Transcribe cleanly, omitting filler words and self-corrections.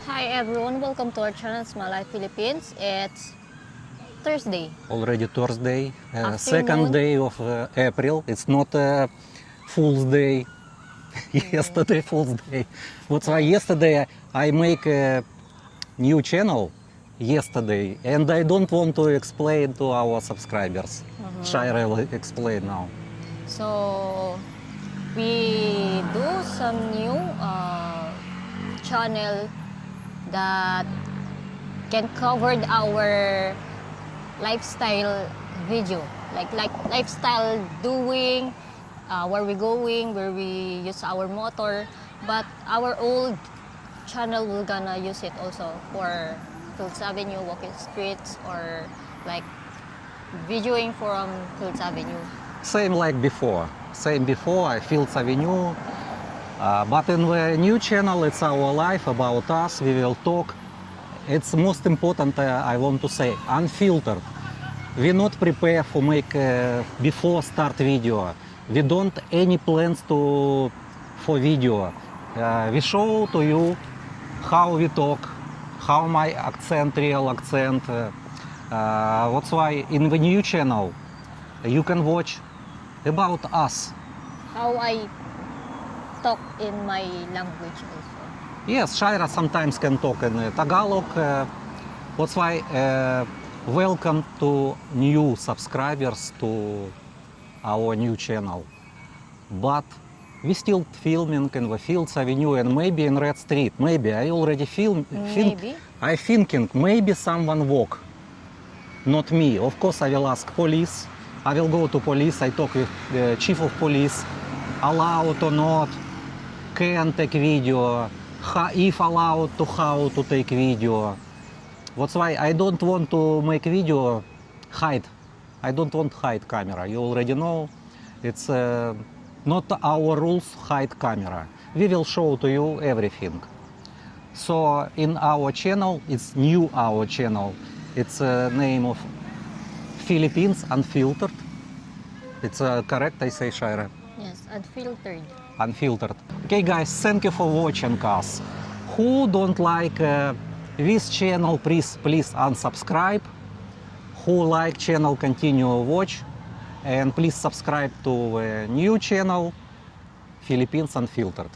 Hi everyone, welcome to our channel Small Life Philippines. It's Thursday. Already Thursday, Afternoon. second day of April. It's not a Fool's Day. Yesterday Fool's Day. That's why yesterday I make a new channel yesterday, and I don't want to explain to our subscribers. Shira will explain now. So we do some new channel that can cover our lifestyle video, like lifestyle doing, where we going, where we use our motor. But our old channel we're gonna use it also for Fields Avenue, walking streets, or like videoing from Fields Avenue. Same like before. Same before, Fields Avenue. But in the new channel, it's our life, about us, we will talk. It's most important, I want to say, unfiltered. We not prepare for make before start video. We don't any plans for video. We show to you how we talk, how my accent, real accent. That's why in the new channel you can watch about us. How I talk in my language also. Yes, Shira sometimes can talk in Tagalog. That's why welcome to new subscribers to our new channel. But we still filming in the Fields Avenue and maybe in Red Street. Maybe I already Maybe. I thinking maybe someone walk, not me. Of course, I will ask police. I will go to police. I talk with the chief of police. Allowed or not? Can take video. If allowed to how to take video. That's why I don't want to make video hide. I don't want hide camera. You already know. It's not our rules hide camera. We will show to you everything. So in our channel, it's new our channel. It's name of Philippines Unfiltered. It's correct, I say, Shira? Yes, unfiltered. Unfiltered. Okay, guys, thank you for watching us. Who don't like this channel, please unsubscribe. Who like channel, continue watch. And please subscribe to a new channel, Philippines Unfiltered.